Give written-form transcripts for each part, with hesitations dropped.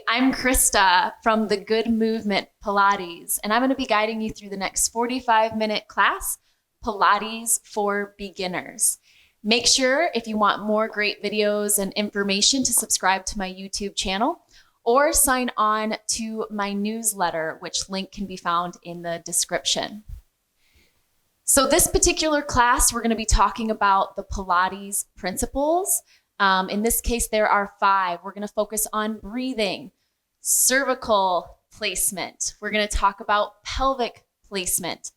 I'm Krista from the Good Movement Pilates, and I'm going to be guiding you through the next 45-minute class, Pilates for Beginners. Make sure if you want more great videos and information to subscribe to my YouTube channel or sign on to my newsletter, which link can be found in the description. So this particular class, we're going to be talking about the Pilates Principles. In this case, there are 5. We're going to focus on breathing, cervical placement. We're going to talk about pelvic placement,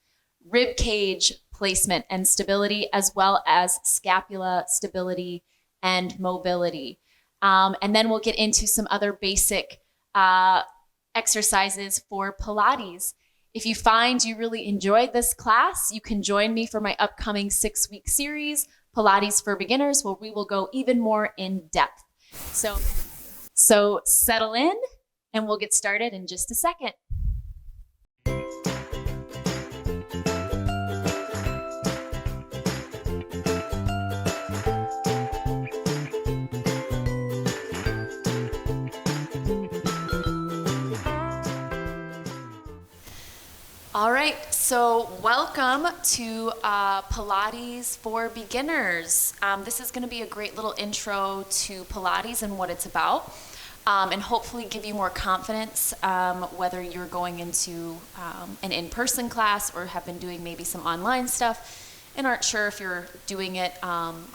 ribcage placement and stability, as well as scapula stability and mobility. And then we'll get into some other basic exercises for Pilates. If you find you really enjoyed this class, you can join me for my upcoming 6-week series, Pilates for Beginners, where we will go even more in depth. So settle in and we'll get started in just a second. All right, so welcome to Pilates for Beginners. This is going to be a great little intro to Pilates and what it's about, and hopefully give you more confidence whether you're going into an in-person class or have been doing maybe some online stuff and aren't sure if you're doing it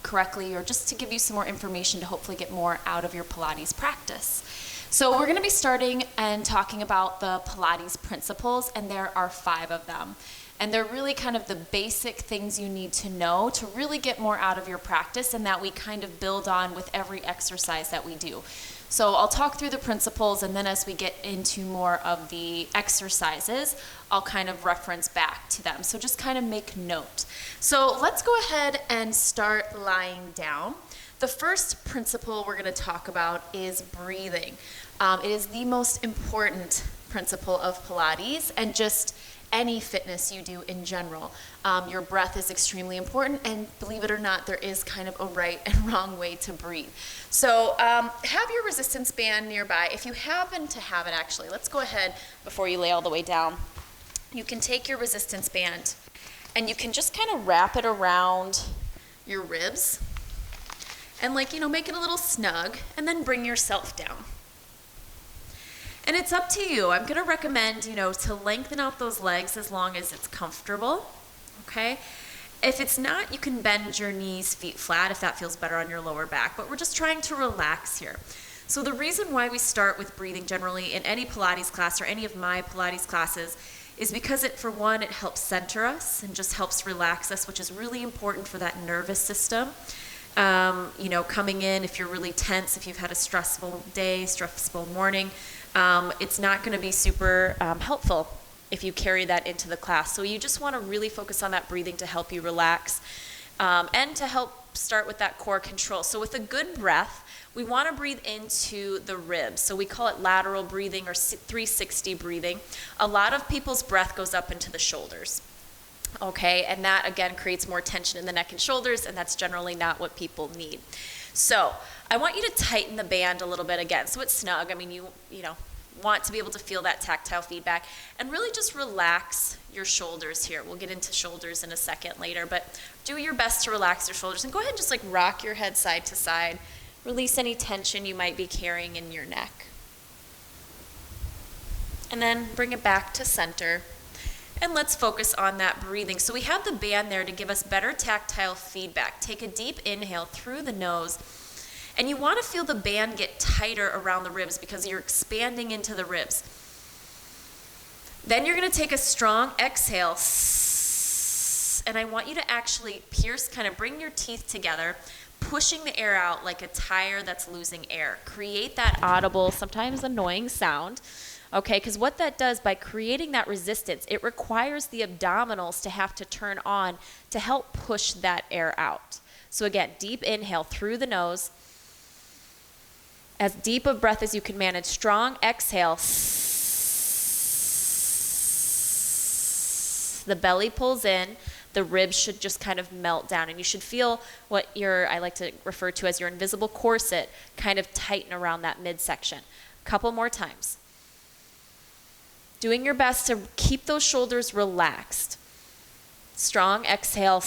correctly, or just to give you some more information to hopefully get more out of your Pilates practice. So we're going to be starting and talking about the Pilates principles, and there are 5 of them. And they're really kind of the basic things you need to know to really get more out of your practice, and that we kind of build on with every exercise that we do. So I'll talk through the principles, and then as we get into more of the exercises, I'll kind of reference back to them. So just kind of make note. So let's go ahead and start lying down. The first principle we're going to talk about is breathing. It is the most important principle of Pilates and just any fitness you do in general. Your breath is extremely important, and believe it or not, there is kind of a right and wrong way to breathe. So have your resistance band nearby. If you happen to have it, actually, let's go ahead before you lay all the way down. You can take your resistance band and you can just kind of wrap it around your ribs and make it a little snug, and then bring yourself down. And it's up to you. I'm going to recommend, to lengthen out those legs as long as it's comfortable, okay? If it's not, you can bend your knees, feet flat if that feels better on your lower back, but we're just trying to relax here. So the reason why we start with breathing generally in any Pilates class or any of my Pilates classes is because it helps center us and just helps relax us, which is really important for that nervous system. Coming in, if you're really tense, if you've had a stressful day, stressful morning, it's not going to be super helpful if you carry that into the class. So you just want to really focus on that breathing to help you relax and to help start with that core control. So with a good breath, we want to breathe into the ribs. So we call it lateral breathing or 360 breathing. A lot of people's breath goes up into the shoulders. Okay, and that again creates more tension in the neck and shoulders, and that's generally not what people need. So I want you to tighten the band a little bit again, so it's snug. I mean, you want to be able to feel that tactile feedback, and really just relax your shoulders here. We'll get into shoulders in a second later, but do your best to relax your shoulders, and go ahead and just rock your head side to side. Release any tension you might be carrying in your neck, and then bring it back to center. And let's focus on that breathing. So we have the band there to give us better tactile feedback. Take a deep inhale through the nose. And you want to feel the band get tighter around the ribs because you're expanding into the ribs. Then you're going to take a strong exhale. And I want you to actually bring your teeth together, pushing the air out like a tire that's losing air. Create that audible, sometimes annoying sound. Okay, because what that does by creating that resistance, it requires the abdominals to have to turn on to help push that air out. So again, deep inhale through the nose. As deep a breath as you can manage. Strong exhale. The belly pulls in. The ribs should just kind of melt down, and you should feel what I like to refer to as your invisible corset kind of tighten around that midsection. Couple more times. Doing your best to keep those shoulders relaxed. Strong exhale.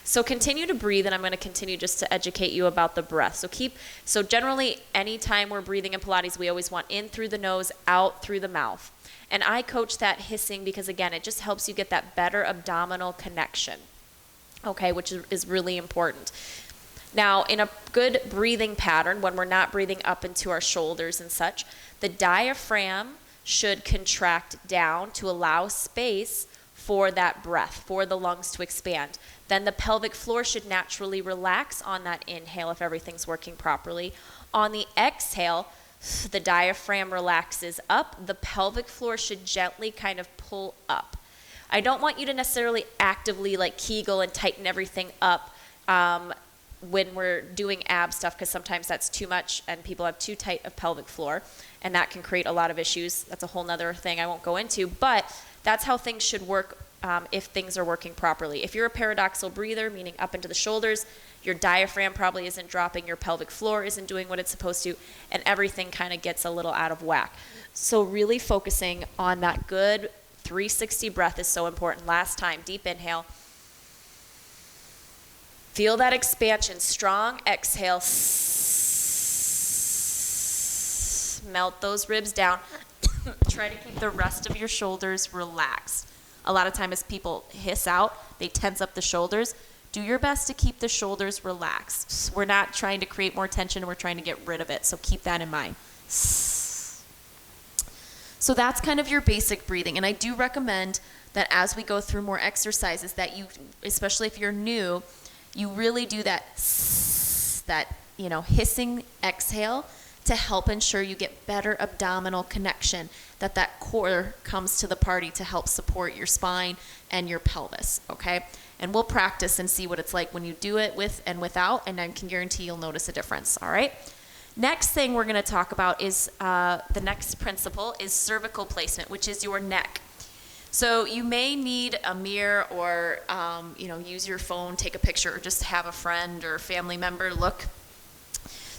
So continue to breathe, and I'm going to continue just to educate you about the breath. So generally, anytime we're breathing in Pilates, we always want in through the nose, out through the mouth. And I coach that hissing because, again, it just helps you get that better abdominal connection, okay, which is really important. Now, in a good breathing pattern, when we're not breathing up into our shoulders and such, the diaphragm should contract down to allow space for that breath, for the lungs to expand. Then the pelvic floor should naturally relax on that inhale if everything's working properly. On the exhale, the diaphragm relaxes up. The pelvic floor should gently kind of pull up. I don't want you to necessarily actively like Kegel and tighten everything up when we're doing ab stuff, because sometimes that's too much and people have too tight of pelvic floor, and that can create a lot of issues. That's a whole nother thing I won't go into, but that's how things should work if things are working properly. If you're a paradoxal breather, meaning up into the shoulders, your diaphragm probably isn't dropping, your pelvic floor isn't doing what it's supposed to, and everything kind of gets a little out of whack. So really focusing on that good 360 breath is so important. Last time, deep inhale. Feel that expansion, strong exhale. Melt those ribs down. Try to keep the rest of your shoulders relaxed. A lot of times people hiss out, they tense up the shoulders. Do your best to keep the shoulders relaxed. We're not trying to create more tension, we're trying to get rid of it, so keep that in mind. So that's kind of your basic breathing, and I do recommend that as we go through more exercises that you, especially if you're new, you really do that hissing exhale to help ensure you get better abdominal connection, that core comes to the party to help support your spine and your pelvis, okay? And we'll practice and see what it's like when you do it with and without, and I can guarantee you'll notice a difference, all right? Next thing we're gonna talk about is, the next principle is cervical placement, which is your neck. So you may need a mirror or, use your phone, take a picture, or just have a friend or family member look.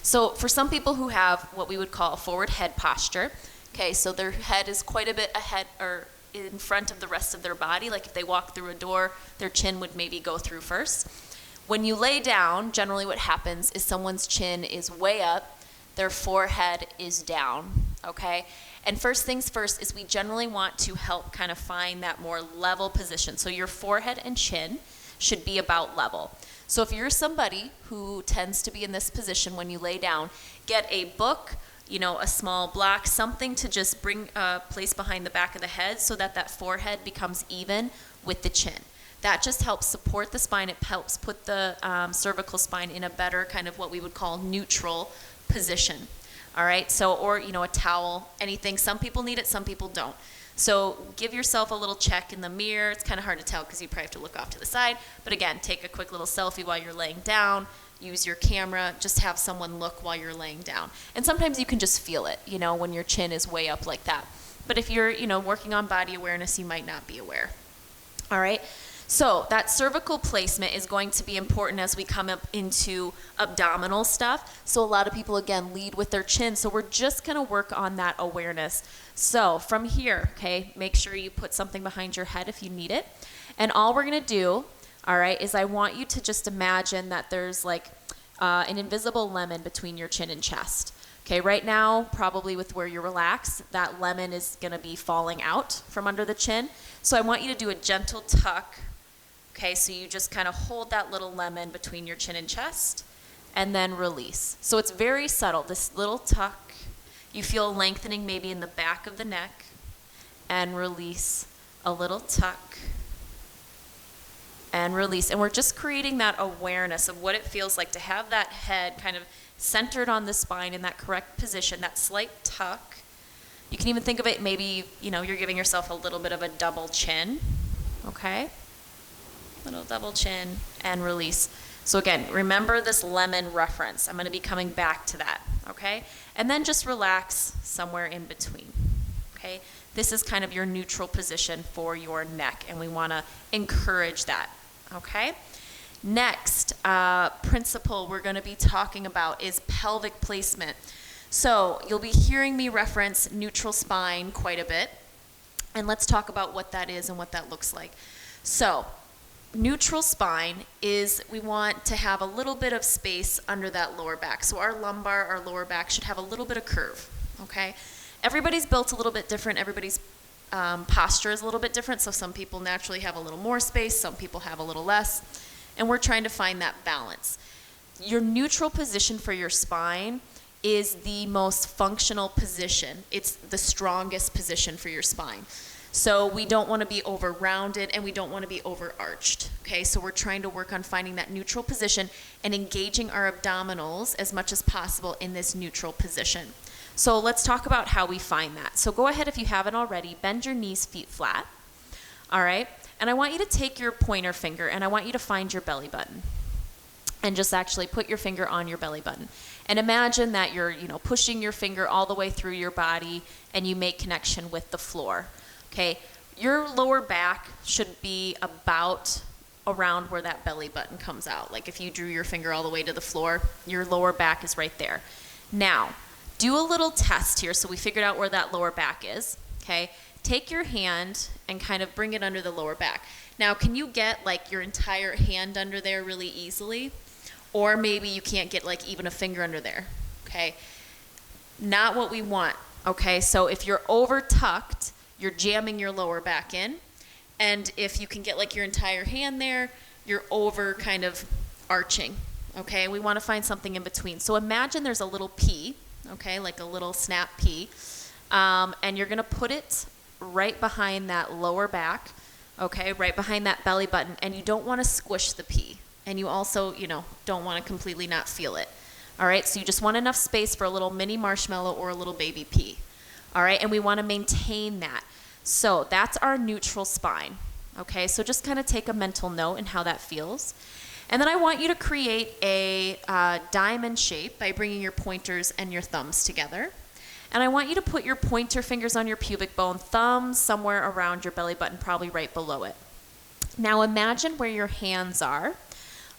So for some people who have what we would call a forward head posture, okay, so their head is quite a bit ahead or in front of the rest of their body, like if they walk through a door, their chin would maybe go through first. When you lay down, generally what happens is someone's chin is way up, their forehead is down, okay? And first things first is we generally want to help kind of find that more level position. So your forehead and chin should be about level. So if you're somebody who tends to be in this position when you lay down, get a book, a small block, something to just bring place behind the back of the head so that forehead becomes even with the chin. That just helps support the spine. It helps put the cervical spine in a better kind of what we would call neutral position. All right, so, or, a towel, anything. Some people need it, some people don't. So give yourself a little check in the mirror. It's kind of hard to tell because you probably have to look off to the side. But again, take a quick little selfie while you're laying down. Use your camera. Just have someone look while you're laying down. And sometimes you can just feel it, when your chin is way up like that. But if you're, working on body awareness, you might not be aware. All right. So that cervical placement is going to be important as we come up into abdominal stuff. So a lot of people, again, lead with their chin. So we're just going to work on that awareness. So from here, okay, make sure you put something behind your head if you need it. And all we're going to do, all right, is I want you to just imagine that there's like an invisible lemon between your chin and chest. Okay, right now, probably with where you're relaxed, that lemon is going to be falling out from under the chin. So I want you to do a gentle tuck. Okay, so you just kind of hold that little lemon between your chin and chest and then release. So it's very subtle, this little tuck. You feel lengthening maybe in the back of the neck and release, a little tuck and release. And we're just creating that awareness of what it feels like to have that head kind of centered on the spine in that correct position, that slight tuck. You can even think of it maybe, you're giving yourself a little bit of a double chin, okay? Little double chin and release. So again, remember this lemon reference. I'm going to be coming back to that, okay? And then just relax somewhere in between, okay? This is kind of your neutral position for your neck, and we want to encourage that, okay? Next principle we're going to be talking about is pelvic placement. So you'll be hearing me reference neutral spine quite a bit, and let's talk about what that is and what that looks like. So neutral spine is we want to have a little bit of space under that lower back. So our lumbar, our lower back should have a little bit of curve, okay? Everybody's built a little bit different. Everybody's posture is a little bit different. So some people naturally have a little more space, some people have a little less, and we're trying to find that balance. Your neutral position for your spine is the most functional position. It's the strongest position for your spine. So we don't want to be over rounded and we don't want to be over arched. Okay, so we're trying to work on finding that neutral position and engaging our abdominals as much as possible in this neutral position. So let's talk about how we find that. So go ahead, if you haven't already, bend your knees, feet flat. All right, and I want you to take your pointer finger and I want you to find your belly button. And just actually put your finger on your belly button. And imagine that you're, pushing your finger all the way through your body and you make connection with the floor. Okay, your lower back should be about around where that belly button comes out. Like if you drew your finger all the way to the floor, your lower back is right there. Now, do a little test here so we figured out where that lower back is. Okay, take your hand and kind of bring it under the lower back. Now, can you get like your entire hand under there really easily? Or maybe you can't get like even a finger under there, okay? Not what we want, okay? So if you're over tucked, you're jamming your lower back in. And if you can get like your entire hand there, you're over kind of arching, okay? We want to find something in between. So imagine there's a little P, okay, like a little snap P. And you're going to put it right behind that lower back, okay, right behind that belly button. And you don't want to squish the P. And you also, don't want to completely not feel it. All right, so you just want enough space for a little mini marshmallow or a little baby pea. All right, and we want to maintain that. So that's our neutral spine. Okay, so just kind of take a mental note in how that feels. And then I want you to create a diamond shape by bringing your pointers and your thumbs together. And I want you to put your pointer fingers on your pubic bone, thumbs somewhere around your belly button, probably right below it. Now imagine where your hands are.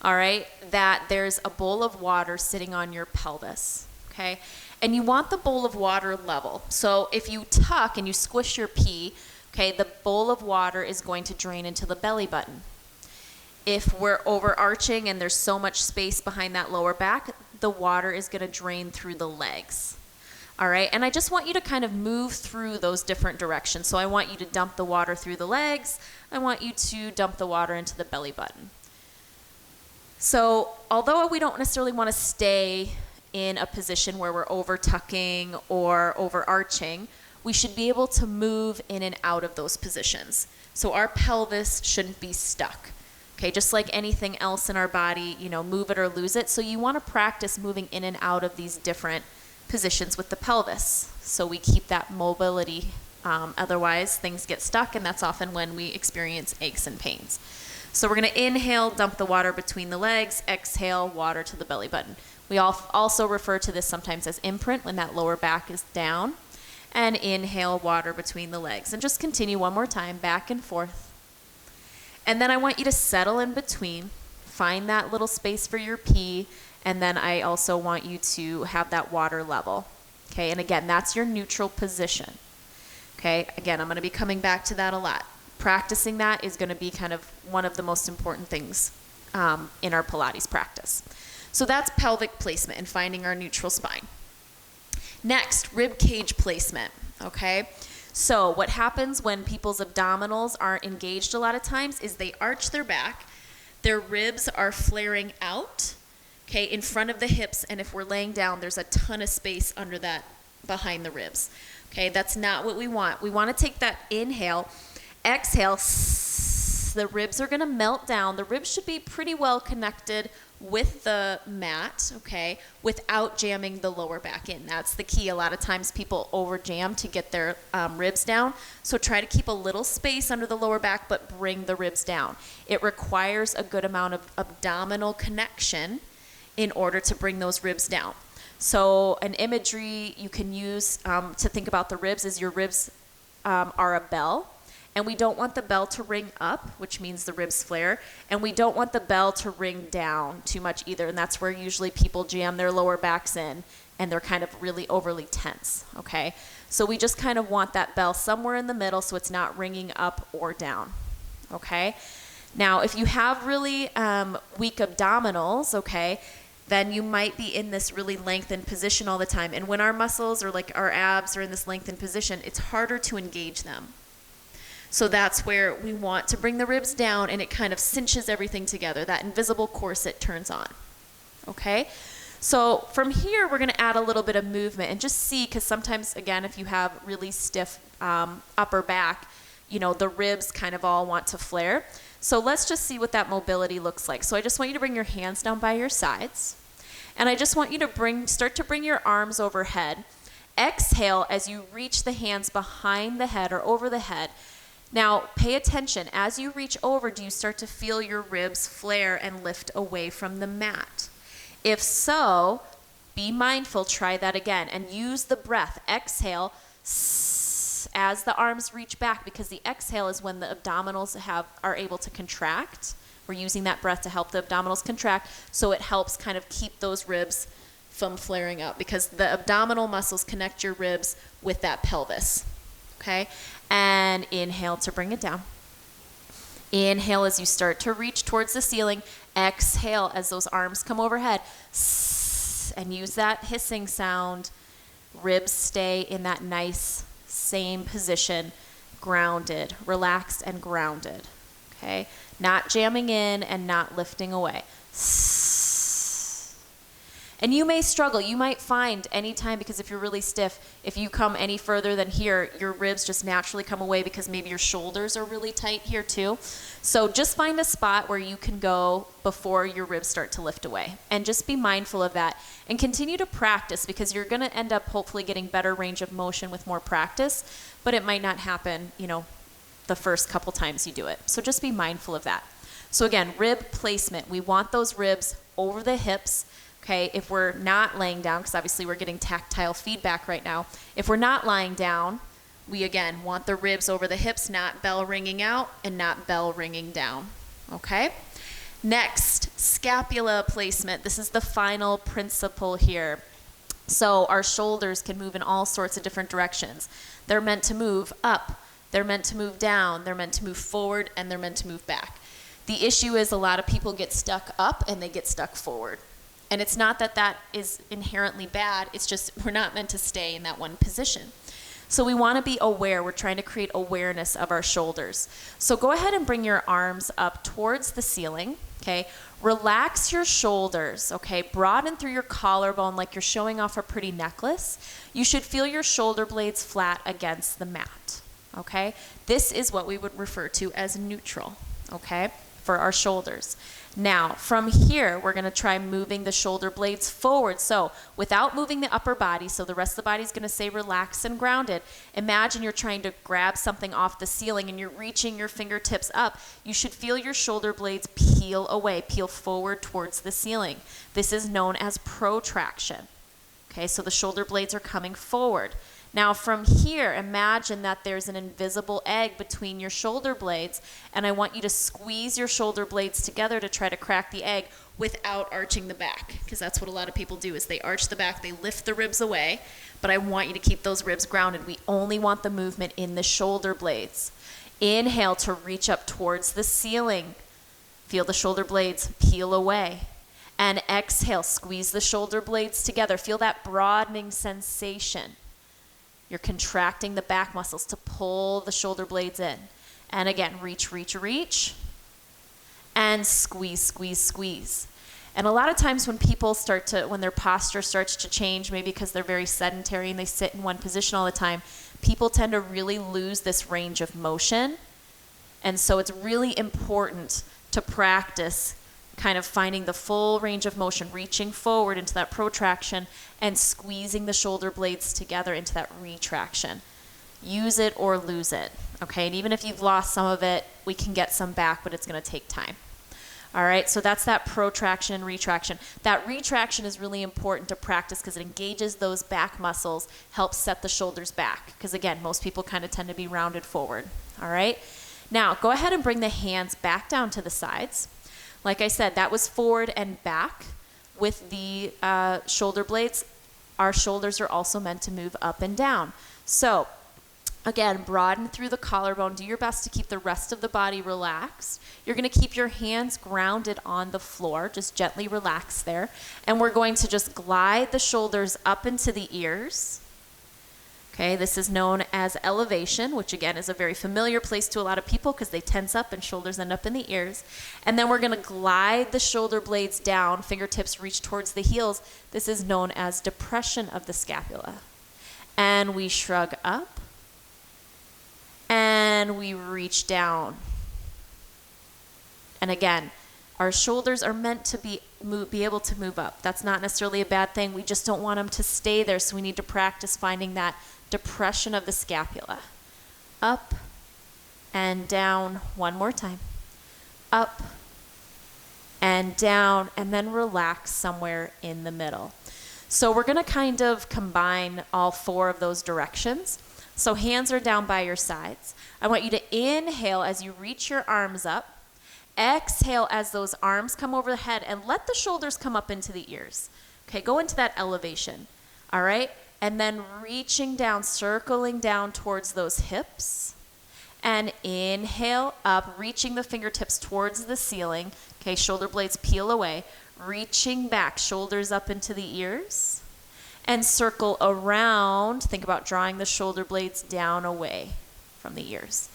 All right, that there's a bowl of water sitting on your pelvis, okay? And you want the bowl of water level. So if you tuck and you squish your pee, okay, the bowl of water is going to drain into the belly button. If we're overarching and there's so much space behind that lower back, the water is going to drain through the legs. All right, and I just want you to kind of move through those different directions. So I want you to dump the water through the legs. I want you to dump the water into the belly button. So although we don't necessarily want to stay in a position where we're over tucking or overarching, we should be able to move in and out of those positions. So our pelvis shouldn't be stuck. Okay, just like anything else in our body, move it or lose it. So you want to practice moving in and out of these different positions with the pelvis. So we keep that mobility. Otherwise, things get stuck, and that's often when we experience aches and pains. So we're going to inhale, dump the water between the legs, exhale, water to the belly button. We also refer to this sometimes as imprint when that lower back is down. And inhale, water between the legs. And just continue one more time, back and forth. And then I want you to settle in between, find that little space for your pee, and then I also want you to have that water level. Okay, and again, that's your neutral position. Okay, again, I'm going to be coming back to that a lot. Practicing that is going to be kind of one of the most important things in our Pilates practice. So that's pelvic placement and finding our neutral spine. Next, ribcage placement, okay? So what happens when people's abdominals aren't engaged a lot of times is they arch their back, their ribs are flaring out, okay, in front of the hips, and if we're laying down, there's a ton of space under that, behind the ribs. Okay, that's not what we want. We want to take that inhale, exhale, the ribs are going to melt down. The ribs should be pretty well connected with the mat, okay, without jamming the lower back in. That's the key. A lot of times people over jam to get their ribs down. So try to keep a little space under the lower back, but bring the ribs down. It requires a good amount of abdominal connection in order to bring those ribs down. So an imagery you can use to think about the ribs is your ribs are a bell, And we don't want the bell to ring up, which means the ribs flare. And we don't want the bell to ring down too much either. And that's where usually people jam their lower backs in and they're kind of really overly tense, okay? So we just kind of want that bell somewhere in the middle so it's not ringing up or down, okay? Now, if you have really weak abdominals, okay, then you might be in this really lengthened position all the time. And when our muscles or like our abs are in this lengthened position, it's harder to engage them. So that's where we want to bring the ribs down and it kind of cinches everything together. That invisible corset turns on, okay? So from here, we're gonna add a little bit of movement and just see, because sometimes, again, if you have really stiff upper back, you know, the ribs kind of all want to flare. So let's just see what that mobility looks like. So I just want you to bring your hands down by your sides. And I just want you to start to bring your arms overhead. Exhale as you reach the hands behind the head or over the head. Now, pay attention. As you reach over, do you start to feel your ribs flare and lift away from the mat? If so, be mindful, try that again, and use the breath. Exhale as the arms reach back, because the exhale is when the abdominals are able to contract. We're using that breath to help the abdominals contract, so it helps kind of keep those ribs from flaring up, because the abdominal muscles connect your ribs with that pelvis, okay? And inhale to bring it down. Inhale as you start to reach towards the ceiling. Exhale as those arms come overhead. And use that hissing sound. Ribs stay in that nice same position, grounded, relaxed and grounded, okay? Not jamming in and not lifting away. And you may struggle. You might find anytime, because if you're really stiff, if you come any further than here, your ribs just naturally come away because maybe your shoulders are really tight here too. So just find a spot where you can go before your ribs start to lift away. And just be mindful of that. And continue to practice, because you're going to end up hopefully getting better range of motion with more practice, but it might not happen, you know, the first couple times you do it. So just be mindful of that. So again, rib placement. We want those ribs over the hips. Okay, if we're not laying down, because obviously we're getting tactile feedback right now. If we're not lying down, we again want the ribs over the hips, not bell ringing out and not bell ringing down. Okay? Next, scapula placement. This is the final principle here. So our shoulders can move in all sorts of different directions. They're meant to move up, they're meant to move down, they're meant to move forward, and they're meant to move back. The issue is a lot of people get stuck up and they get stuck forward. And it's not that that is inherently bad, it's just we're not meant to stay in that one position. So we want to be aware. We're trying to create awareness of our shoulders. So go ahead and bring your arms up towards the ceiling, okay? Relax your shoulders, okay? Broaden through your collarbone like you're showing off a pretty necklace. You should feel your shoulder blades flat against the mat, okay? This is what we would refer to as neutral, okay, for our shoulders. Now, from here, we're going to try moving the shoulder blades forward. So without moving the upper body, so the rest of the body is going to stay relaxed and grounded. Imagine you're trying to grab something off the ceiling and you're reaching your fingertips up. You should feel your shoulder blades peel away, peel forward towards the ceiling. This is known as protraction. Okay, so the shoulder blades are coming forward. Now from here, imagine that there's an invisible egg between your shoulder blades, and I want you to squeeze your shoulder blades together to try to crack the egg without arching the back, because that's what a lot of people do, is they arch the back, they lift the ribs away, but I want you to keep those ribs grounded. We only want the movement in the shoulder blades. Inhale to reach up towards the ceiling. Feel the shoulder blades peel away. And exhale, squeeze the shoulder blades together. Feel that broadening sensation. You're contracting the back muscles to pull the shoulder blades in. And again, reach, reach, reach. And squeeze, squeeze, squeeze. And a lot of times when people when their posture starts to change, maybe because they're very sedentary and they sit in one position all the time, people tend to really lose this range of motion. And so it's really important to practice kind of finding the full range of motion, reaching forward into that protraction and squeezing the shoulder blades together into that retraction. Use it or lose it, okay? And even if you've lost some of it, we can get some back, but it's going to take time. All right, so that's that protraction and retraction. That retraction is really important to practice because it engages those back muscles, helps set the shoulders back. Because again, most people kind of tend to be rounded forward. All right, now go ahead and bring the hands back down to the sides. Like I said, that was forward and back with the shoulder blades. Our shoulders are also meant to move up and down. So again, broaden through the collarbone. Do your best to keep the rest of the body relaxed. You're going to keep your hands grounded on the floor. Just gently relax there. And we're going to just glide the shoulders up into the ears. Okay, this is known as elevation, which again is a very familiar place to a lot of people because they tense up and shoulders end up in the ears. And then we're going to glide the shoulder blades down, fingertips reach towards the heels. This is known as depression of the scapula. And we shrug up. And we reach down. And again, our shoulders are meant to be able to move up. That's not necessarily a bad thing. We just don't want them to stay there, so we need to practice finding that depression of the scapula. Up and down. One more time. Up and down, and then relax somewhere in the middle. So we're going to kind of combine all four of those directions. So hands are down by your sides. I want you to inhale as you reach your arms up. Exhale as those arms come over the head, and let the shoulders come up into the ears. Okay, go into that elevation. All right? And then reaching down, circling down towards those hips. And inhale up, reaching the fingertips towards the ceiling. Okay, shoulder blades peel away. Reaching back, shoulders up into the ears. And circle around. Think about drawing the shoulder blades down away from the ears.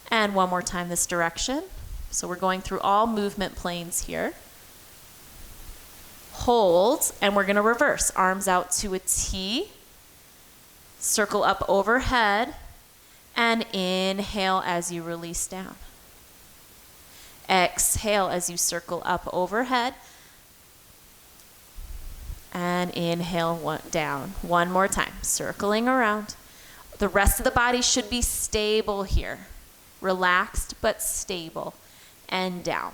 And one more time this direction. So we're going through all movement planes here. Hold, and we're going to reverse. Arms out to a T. Circle up overhead. And inhale as you release down. Exhale as you circle up overhead. And inhale down. One more time, circling around. The rest of the body should be stable here. Relaxed but stable. And down.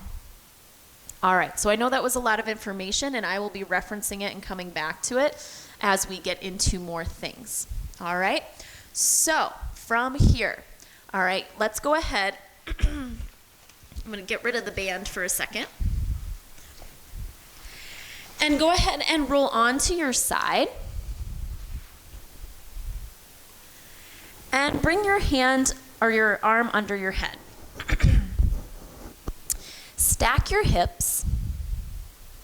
All right, so I know that was a lot of information, and I will be referencing it and coming back to it as we get into more things. All right, so from here, all right, let's go ahead. I'm going to get rid of the band for a second. And go ahead and roll onto your side. And bring your hand or your arm under your head. Stack your hips,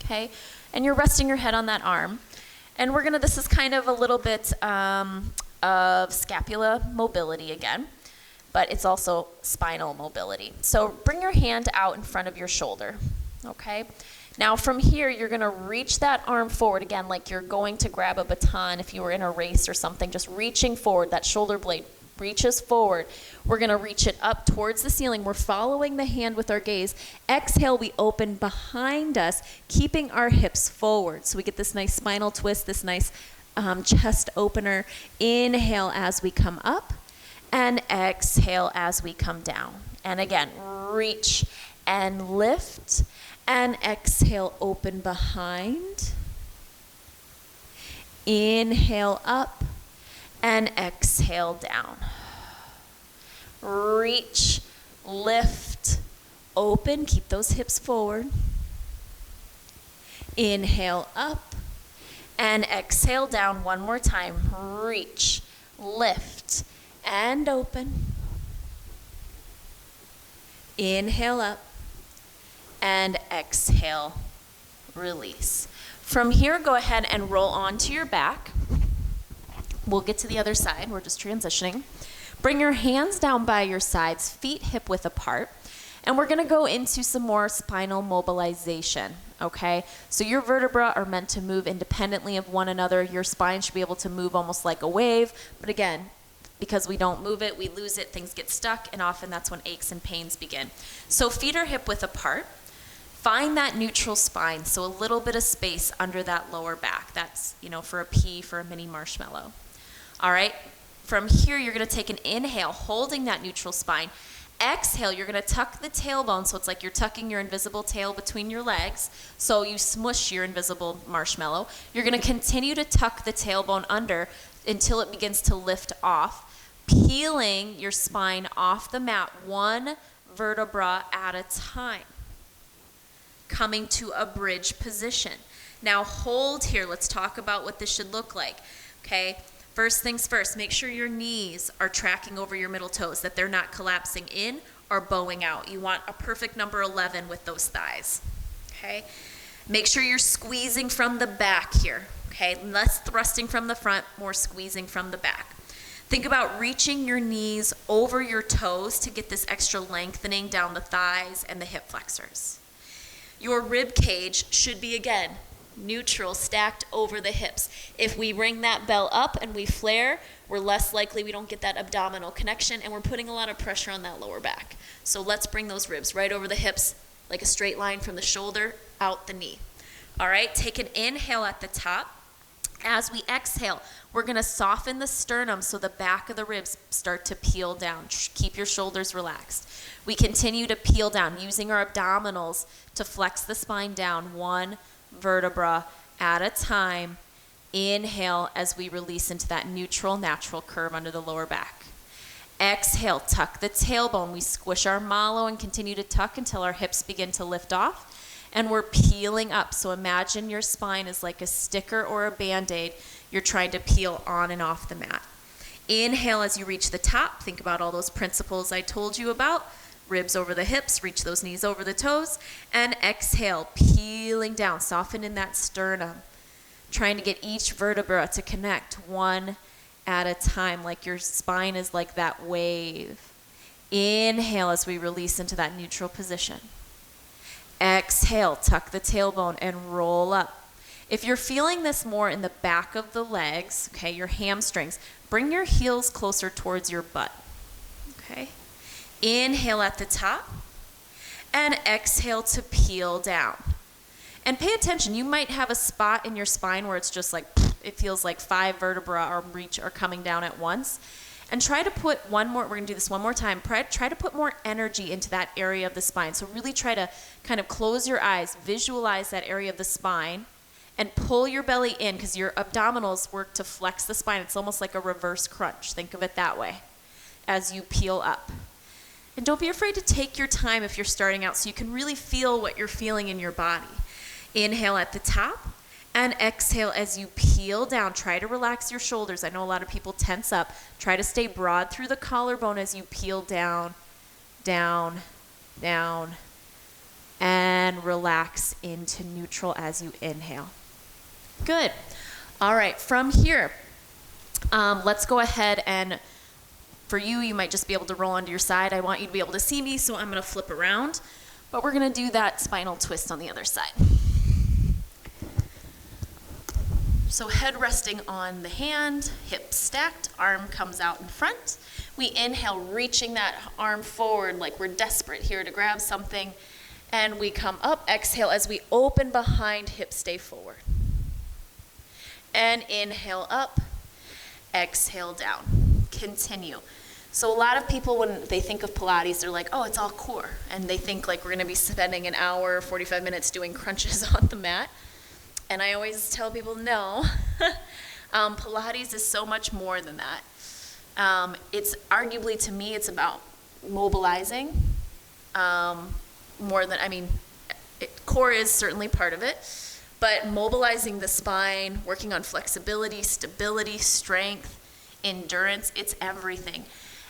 okay? And you're resting your head on that arm. And this is kind of a little bit of scapula mobility again, but it's also spinal mobility. So bring your hand out in front of your shoulder, okay? Now from here, you're gonna reach that arm forward again, like you're going to grab a baton if you were in a race or something, just reaching forward, that shoulder blade reaches forward. We're gonna reach it up towards the ceiling. We're following the hand with our gaze. Exhale, we open behind us, keeping our hips forward. So we get this nice spinal twist, this nice chest opener. Inhale as we come up, and exhale as we come down. And again, reach and lift. And exhale, open behind. Inhale up and exhale down. Reach, lift, open. Keep those hips forward. Inhale up and exhale down one more time. Reach, lift, and open. Inhale up. And exhale, release. From here, go ahead and roll onto your back. We'll get to the other side. We're just transitioning. Bring your hands down by your sides, feet hip width apart. And we're going to go into some more spinal mobilization, okay? So your vertebrae are meant to move independently of one another. Your spine should be able to move almost like a wave. But again, because we don't move it, we lose it, things get stuck, and often that's when aches and pains begin. So feet are hip width apart. Find that neutral spine, so a little bit of space under that lower back. That's, for a pea, for a mini marshmallow. All right, from here, you're gonna take an inhale, holding that neutral spine. Exhale, you're going to tuck the tailbone, so it's like you're tucking your invisible tail between your legs, so you smush your invisible marshmallow. You're going to continue to tuck the tailbone under until it begins to lift off, peeling your spine off the mat one vertebra at a time, coming to a bridge position. Now hold here. Let's talk about what this should look like, okay? First things first, make sure your knees are tracking over your middle toes, that they're not collapsing in or bowing out. You want a perfect number 11 with those thighs, okay? Make sure you're squeezing from the back here, okay? Less thrusting from the front, more squeezing from the back. Think about reaching your knees over your toes to get this extra lengthening down the thighs and the hip flexors. Your rib cage should be, again, neutral, stacked over the hips. If we ring that bell up and we flare, we're less likely we don't get that abdominal connection, and we're putting a lot of pressure on that lower back. So let's bring those ribs right over the hips, like a straight line from the shoulder out the knee. All right, take an inhale at the top. As we exhale, we're going to soften the sternum so the back of the ribs start to peel down. Keep your shoulders relaxed. We continue to peel down using our abdominals to flex the spine down one vertebra at a time. Inhale as we release into that neutral, natural curve under the lower back. Exhale, tuck the tailbone. We squish our mallow and continue to tuck until our hips begin to lift off. And we're peeling up. So imagine your spine is like a sticker or a Band-Aid. You're trying to peel on and off the mat. Inhale as you reach the top. Think about all those principles I told you about. Ribs over the hips, reach those knees over the toes, and exhale, peeling down, soften in that sternum, trying to get each vertebra to connect one at a time, like your spine is like that wave. Inhale as we release into that neutral position. Exhale, tuck the tailbone and roll up. If you're feeling this more in the back of the legs, okay, your hamstrings, bring your heels closer towards your butt, okay? Inhale at the top and exhale to peel down. And pay attention, you might have a spot in your spine where it's just like, it feels like 5 vertebrae are coming down at once. And try to put one more, we're going to do this one more time, try to put more energy into that area of the spine. So really try to kind of close your eyes, visualize that area of the spine, and pull your belly in because your abdominals work to flex the spine. It's almost like a reverse crunch. Think of it that way as you peel up. And don't be afraid to take your time if you're starting out so you can really feel what you're feeling in your body. Inhale at the top and exhale as you peel down. Try to relax your shoulders. I know a lot of people tense up. Try to stay broad through the collarbone as you peel down, down, down, and relax into neutral as you inhale. Good. All right, from here, let's go ahead and for you, you might just be able to roll onto your side. I want you to be able to see me, so I'm going to flip around. But we're going to do that spinal twist on the other side. So head resting on the hand, hips stacked, arm comes out in front. We inhale, reaching that arm forward like we're desperate here to grab something. And we come up, exhale as we open behind, hips stay forward. And inhale up, exhale down. Continue. So a lot of people, when they think of Pilates, they're like, oh, it's all core. And they think like we're going to be spending an hour, 45 minutes doing crunches on the mat. And I always tell people, no. Pilates is so much more than that. It's arguably, to me, it's about mobilizing more than, core is certainly part of it. But mobilizing the spine, working on flexibility, stability, strength, endurance, it's everything.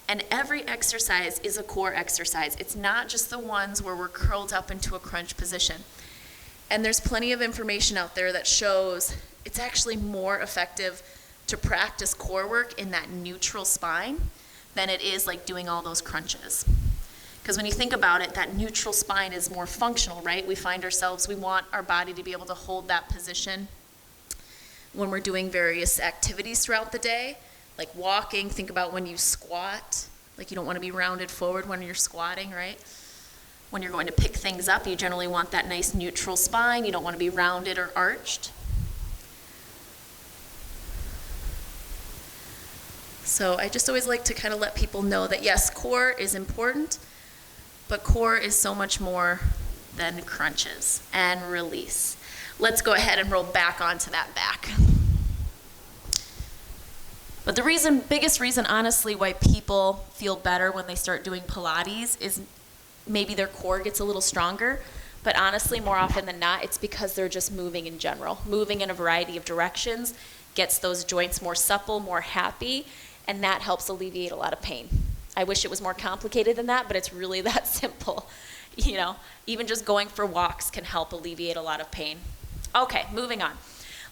And every exercise is a core exercise. It's not just the ones where we're curled up into a crunch position. And there's plenty of information out there that shows it's actually more effective to practice core work in that neutral spine than it is like doing all those crunches. Because when you think about it, that neutral spine is more functional, right? We want our body to be able to hold that position when we're doing various activities throughout the day. Like walking, think about when you squat, like you don't want to be rounded forward when you're squatting, right? When you're going to pick things up, you generally want that nice neutral spine. You don't want to be rounded or arched. So I just always like to kind of let people know that yes, core is important, But core is so much more than crunches. And release. Let's go ahead and roll back onto that back. But the biggest reason, honestly, why people feel better when they start doing Pilates is maybe their core gets a little stronger. But honestly, more often than not, it's because they're just moving in general. Moving in a variety of directions gets those joints more supple, more happy, and that helps alleviate a lot of pain. I wish it was more complicated than that, but it's really that simple. You know, even just going for walks can help alleviate a lot of pain. Okay, moving on.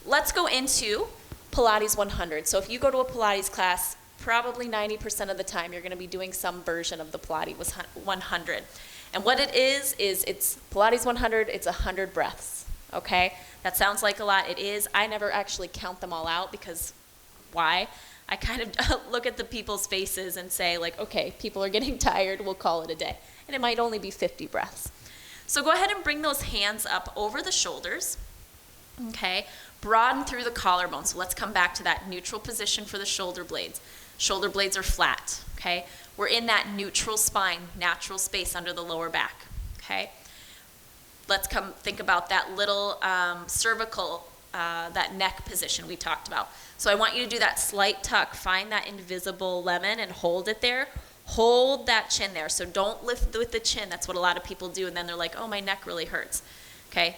Let's go into Pilates 100. So if you go to a Pilates class, probably 90% of the time you're going to be doing some version of the Pilates 100. And what it is it's Pilates 100, it's 100 breaths, okay? That sounds like a lot, it is. I never actually count them all out because why? I kind of look at the people's faces and say like, okay, people are getting tired, we'll call it a day. And it might only be 50 breaths. So go ahead and bring those hands up over the shoulders, okay? Broaden through the collarbone. So let's come back to that neutral position for the shoulder blades. Shoulder blades are flat, okay? We're in that neutral spine, natural space under the lower back, okay? Let's think about that little cervical, that neck position we talked about. So I want you to do that slight tuck. Find that invisible lemon and hold it there. Hold that chin there. So don't lift with the chin. That's what a lot of people do, and then they're like, oh, my neck really hurts, okay?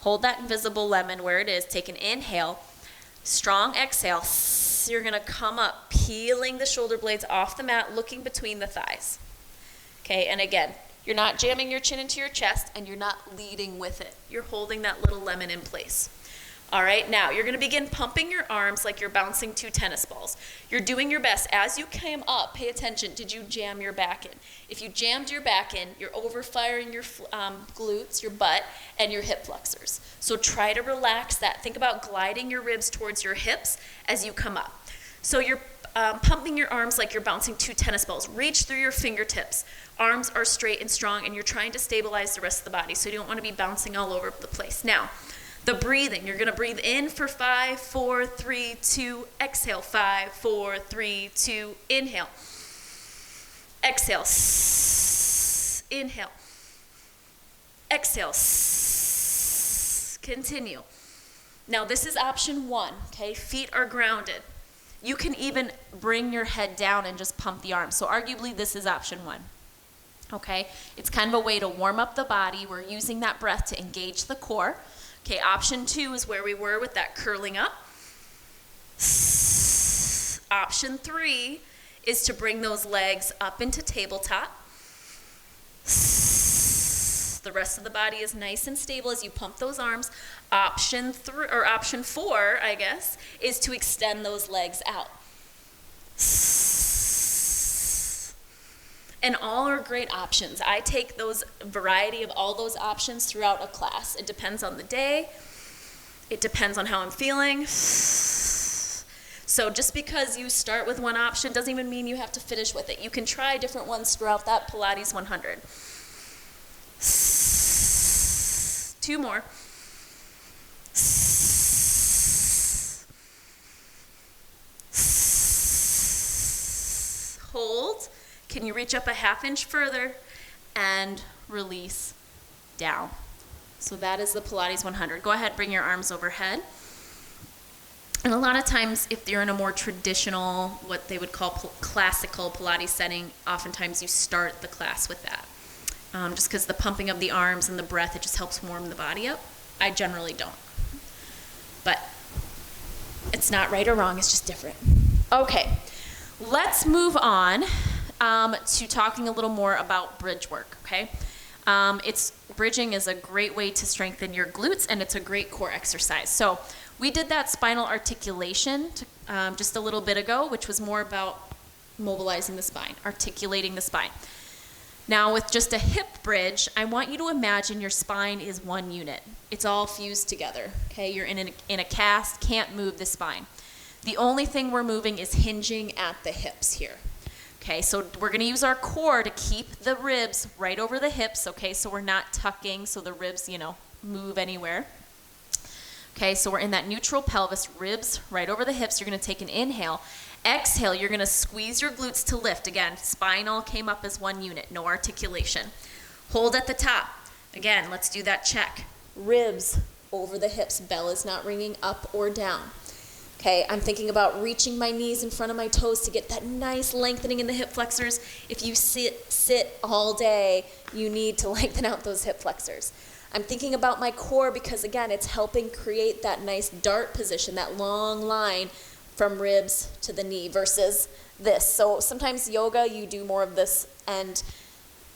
Hold that invisible lemon where it is. Take an inhale. Strong exhale. You're going to come up, peeling the shoulder blades off the mat, looking between the thighs. Okay, and again, you're not jamming your chin into your chest, and you're not leading with it. You're holding that little lemon in place. All right, now you're going to begin pumping your arms like you're bouncing 2 tennis balls. You're doing your best. As you came up, pay attention. Did you jam your back in? If you jammed your back in, you're overfiring your glutes, your butt, and your hip flexors. So try to relax that. Think about gliding your ribs towards your hips as you come up. So you're pumping your arms like you're bouncing 2 tennis balls. Reach through your fingertips. Arms are straight and strong, and you're trying to stabilize the rest of the body, so you don't want to be bouncing all over the place. Now, the breathing, you're going to breathe in for 5, 4, 3, 2, exhale, 5, 4, 3, 2, inhale. Exhale, inhale. Exhale, continue. Now this is option 1, okay? Feet are grounded. You can even bring your head down and just pump the arms. So arguably this is option 1, okay? It's kind of a way to warm up the body. We're using that breath to engage the core. Okay, option 2 is where we were with that curling up. Option 3 is to bring those legs up into tabletop. The rest of the body is nice and stable as you pump those arms. Option 4, I guess, is to extend those legs out. And all are great options. I take those variety of all those options throughout a class. It depends on the day. It depends on how I'm feeling. So just because you start with one option doesn't even mean you have to finish with it. You can try different ones throughout that Pilates 100. 2 more. Hold. Can you reach up a ½ inch further and release down? So that is the Pilates 100. Go ahead, bring your arms overhead. And a lot of times, if you're in a more traditional, what they would call classical Pilates setting, oftentimes you start the class with that. Just because the pumping of the arms and the breath, it just helps warm the body up. I generally don't. But it's not right or wrong, it's just different. Okay, let's move on to talking a little more about bridge work, okay? Bridging is a great way to strengthen your glutes, and it's a great core exercise. So we did that spinal articulation just a little bit ago, which was more about mobilizing the spine, articulating the spine. Now with just a hip bridge, I want you to imagine your spine is one unit. It's all fused together, okay? You're in a cast, can't move the spine. The only thing we're moving is hinging at the hips here. Okay, so we're going to use our core to keep the ribs right over the hips, okay, so we're not tucking so the ribs, move anywhere. Okay, so we're in that neutral pelvis, ribs right over the hips. You're going to take an inhale. Exhale, you're going to squeeze your glutes to lift. Again, spine all came up as one unit, no articulation. Hold at the top. Again, let's do that check. Ribs over the hips. Bell is not ringing up or down. Okay, I'm thinking about reaching my knees in front of my toes to get that nice lengthening in the hip flexors. If you sit all day, you need to lengthen out those hip flexors. I'm thinking about my core because, again, it's helping create that nice dart position, that long line from ribs to the knee versus this. So sometimes yoga, you do more of this, and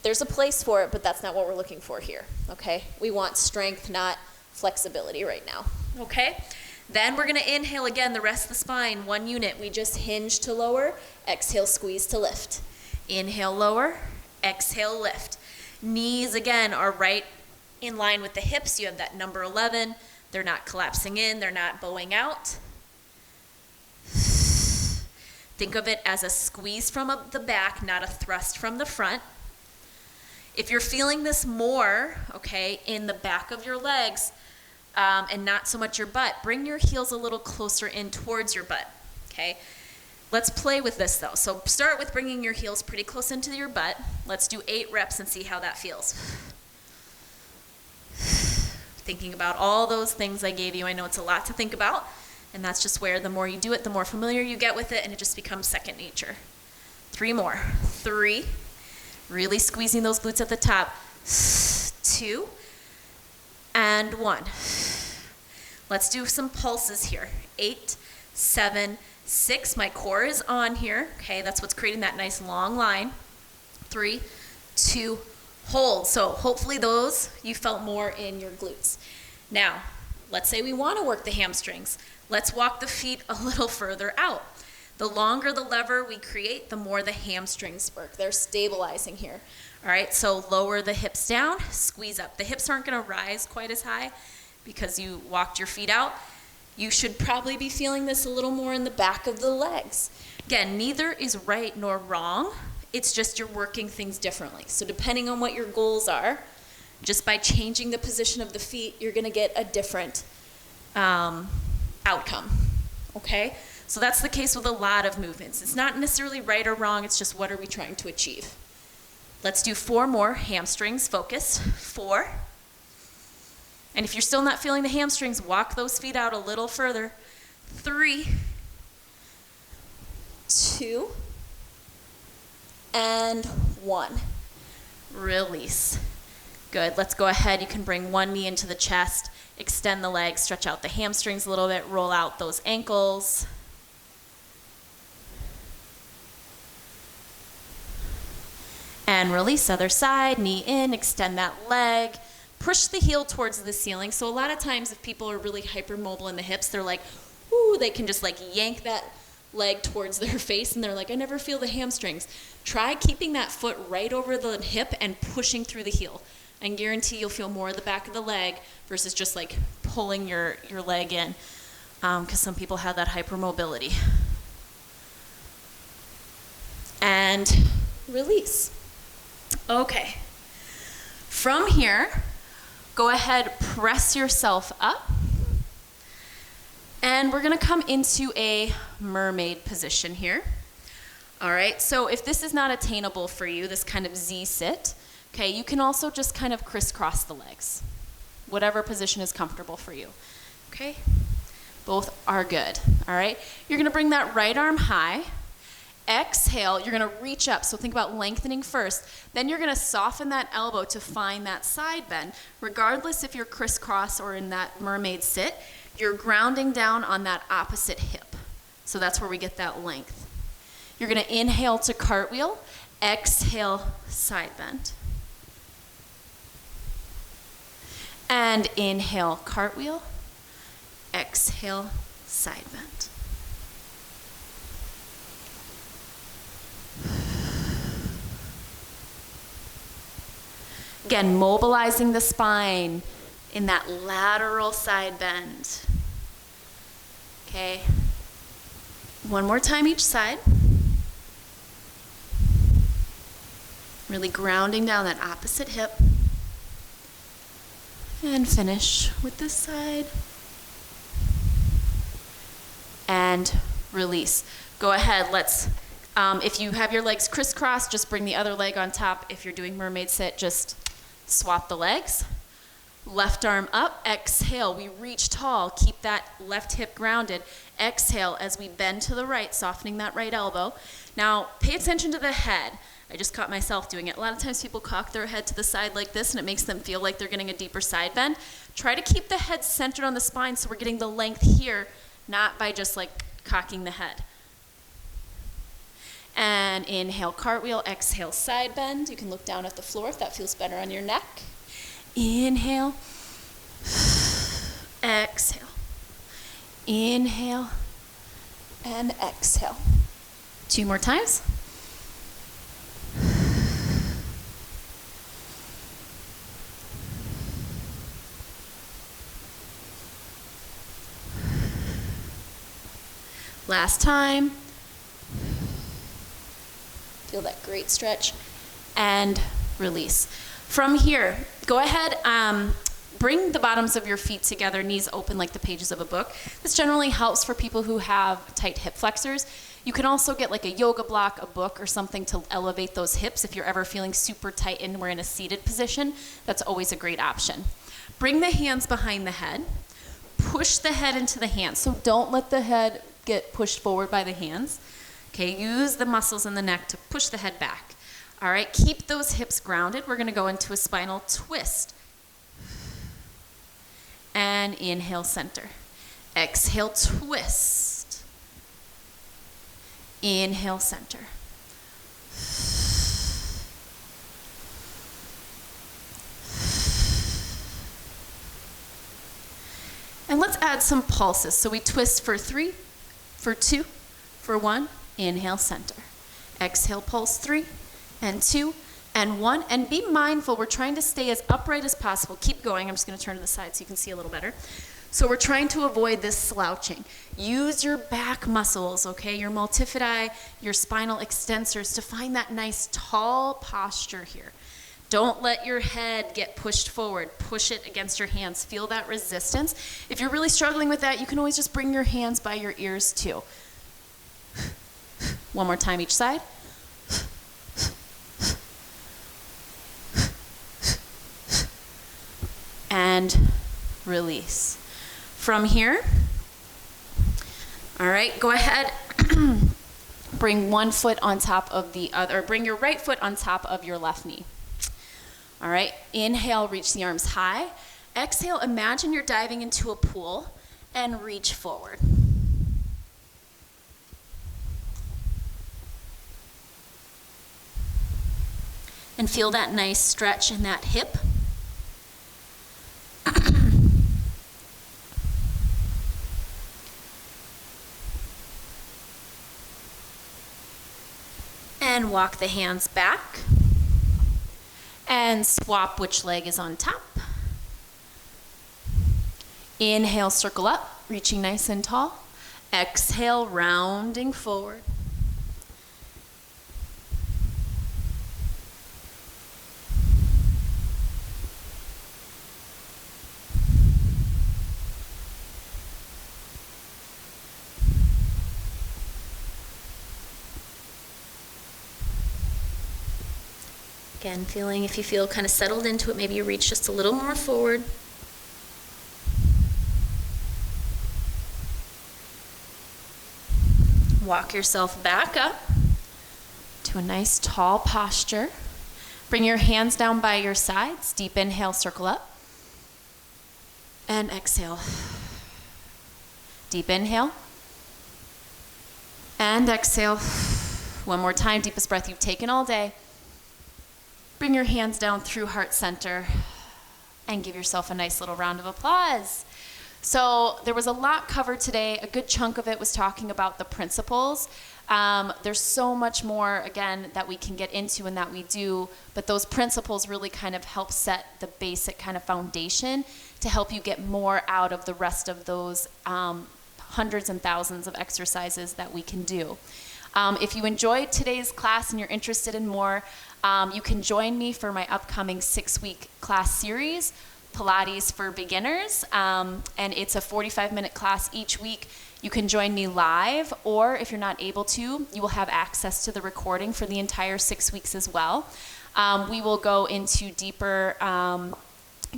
there's a place for it, but that's not what we're looking for here, okay? We want strength, not flexibility right now, okay? Then we're gonna inhale again, the rest of the spine, 1 unit. We just hinge to lower, exhale, squeeze to lift. Inhale, lower, exhale, lift. Knees, again, are right in line with the hips. You have that number 11. They're not collapsing in, they're not bowing out. Think of it as a squeeze from the back, not a thrust from the front. If you're feeling this more, okay, in the back of your legs and not so much your butt, bring your heels a little closer in towards your butt, okay? Let's play with this though. So start with bringing your heels pretty close into your butt. Let's do 8 reps and see how that feels. Thinking about all those things I gave you. I know it's a lot to think about, and that's just where the more you do it, the more familiar you get with it, and it just becomes second nature. 3 more. 3. Really squeezing those glutes at the top. 2. And 1. Let's do some pulses here. 8, 7, 6. My core is on here. Okay, that's what's creating that nice long line. 3, 2, hold. So hopefully those you felt more in your glutes. Now, let's say we want to work the hamstrings. Let's walk the feet a little further out. The longer the lever we create, the more the hamstrings work. They're stabilizing here. All right, so lower the hips down, squeeze up. The hips aren't going to rise quite as high because you walked your feet out. You should probably be feeling this a little more in the back of the legs. Again, neither is right nor wrong. It's just you're working things differently. So depending on what your goals are, just by changing the position of the feet, you're going to get a different outcome, okay? So that's the case with a lot of movements. It's not necessarily right or wrong, it's just what are we trying to achieve. Let's do 4 more, hamstrings, focus, 4. And if you're still not feeling the hamstrings, walk those feet out a little further. 3, 2, and 1. Release. Good, let's go ahead. You can bring one knee into the chest, extend the legs, stretch out the hamstrings a little bit, roll out those ankles. And release, other side, knee in, extend that leg. Push the heel towards the ceiling. So a lot of times if people are really hypermobile in the hips, they're like, ooh, they can just like yank that leg towards their face and they're like, I never feel the hamstrings. Try keeping that foot right over the hip and pushing through the heel. I guarantee you'll feel more of the back of the leg versus just like pulling your leg in, because some people have that hypermobility. And release. Okay. From here, go ahead, press yourself up. And we're gonna come into a mermaid position here. All right, so if this is not attainable for you, this kind of Z sit, okay, you can also just kind of crisscross the legs. Whatever position is comfortable for you, okay? Both are good, all right? You're gonna bring that right arm high. Exhale, you're gonna reach up, so think about lengthening first. Then you're gonna soften that elbow to find that side bend. Regardless if you're crisscross or in that mermaid sit, you're grounding down on that opposite hip. So that's where we get that length. You're gonna inhale to cartwheel, exhale, side bend. And inhale, cartwheel, exhale, side bend. Again, mobilizing the spine in that lateral side bend. Okay. One more time each side. Really grounding down that opposite hip. And finish with this side. And release. Go ahead, let's, if you have your legs crisscrossed, just bring the other leg on top. If you're doing mermaid sit, just Swap the legs. Left arm up, exhale, we reach tall, keep that left hip grounded. Exhale as we bend to the right, softening that right elbow. Now, pay attention to the head. I just caught myself doing it. A lot of times people cock their head to the side like this and it makes them feel like they're getting a deeper side bend. Try to keep the head centered on the spine so we're getting the length here, not by just like cocking the head. And inhale, cartwheel, exhale, side bend. You can look down at the floor if that feels better on your neck. Inhale, exhale, inhale, and exhale. 2 more times. Last time. Feel that great stretch and release. From here, go ahead, bring the bottoms of your feet together, knees open like the pages of a book. This generally helps for people who have tight hip flexors. You can also get like a yoga block, a book, or something to elevate those hips if you're ever feeling super tight and we're in a seated position. That's always a great option. Bring the hands behind the head. Push the head into the hands. So don't let the head get pushed forward by the hands. Okay, use the muscles in the neck to push the head back. All right, keep those hips grounded. We're gonna go into a spinal twist. And inhale, center. Exhale, twist. Inhale, center. And let's add some pulses. So we twist for 3, for 2, for 1. Inhale, center. Exhale, pulse 3, and 2, and 1. And be mindful, we're trying to stay as upright as possible. Keep going. I'm just going to turn to the side so you can see a little better. So we're trying to avoid this slouching. Use your back muscles, okay, your multifidi, your spinal extensors to find that nice tall posture here. Don't let your head get pushed forward. Push it against your hands. Feel that resistance. If you're really struggling with that, you can always just bring your hands by your ears too. 1 more time each side. And release. From here, all right, go ahead, bring one foot on top of the other, or bring your right foot on top of your left knee. All right, inhale, reach the arms high. Exhale, imagine you're diving into a pool and reach forward. And feel that nice stretch in that hip. And walk the hands back. And swap which leg is on top. Inhale, circle up, reaching nice and tall. Exhale, rounding forward. Again, feeling, if you feel kind of settled into it, maybe you reach just a little more forward. Walk yourself back up to a nice tall posture. Bring your hands down by your sides. Deep inhale, circle up. And exhale. Deep inhale. And exhale. One more time, deepest breath you've taken all day. Bring your hands down through heart center and give yourself a nice little round of applause. So there was a lot covered today. A good chunk of it was talking about the principles. There's so much more, again, that we can get into and that we do, but those principles really kind of help set the basic kind of foundation to help you get more out of the rest of those hundreds and thousands of exercises that we can do. If you enjoyed today's class and you're interested in more, you can join me for my upcoming 6-week class series, Pilates for Beginners, and it's a 45-minute class each week. You can join me live, or if you're not able to, you will have access to the recording for the entire 6 weeks as well. We will go into deeper,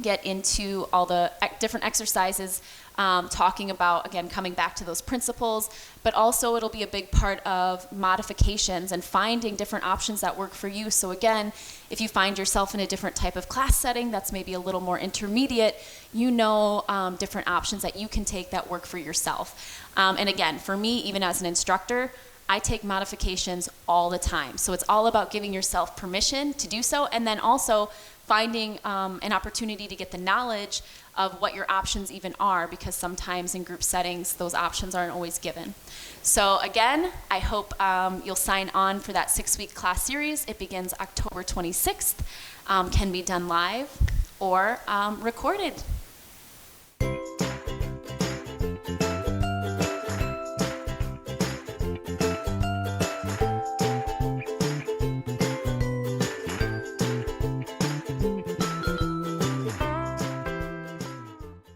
get into all the different exercises, talking about, again, coming back to those principles, but also it'll be a big part of modifications and finding different options that work for you. So again, if you find yourself in a different type of class setting that's maybe a little more intermediate, you know different options that you can take that work for yourself. And again, for me, even as an instructor, I take modifications all the time. So it's all about giving yourself permission to do so, and then also finding an opportunity to get the knowledge of what your options even are, because sometimes in group settings, those options aren't always given. So again, I hope you'll sign on for that 6-week class series. It begins October 26th, can be done live or recorded.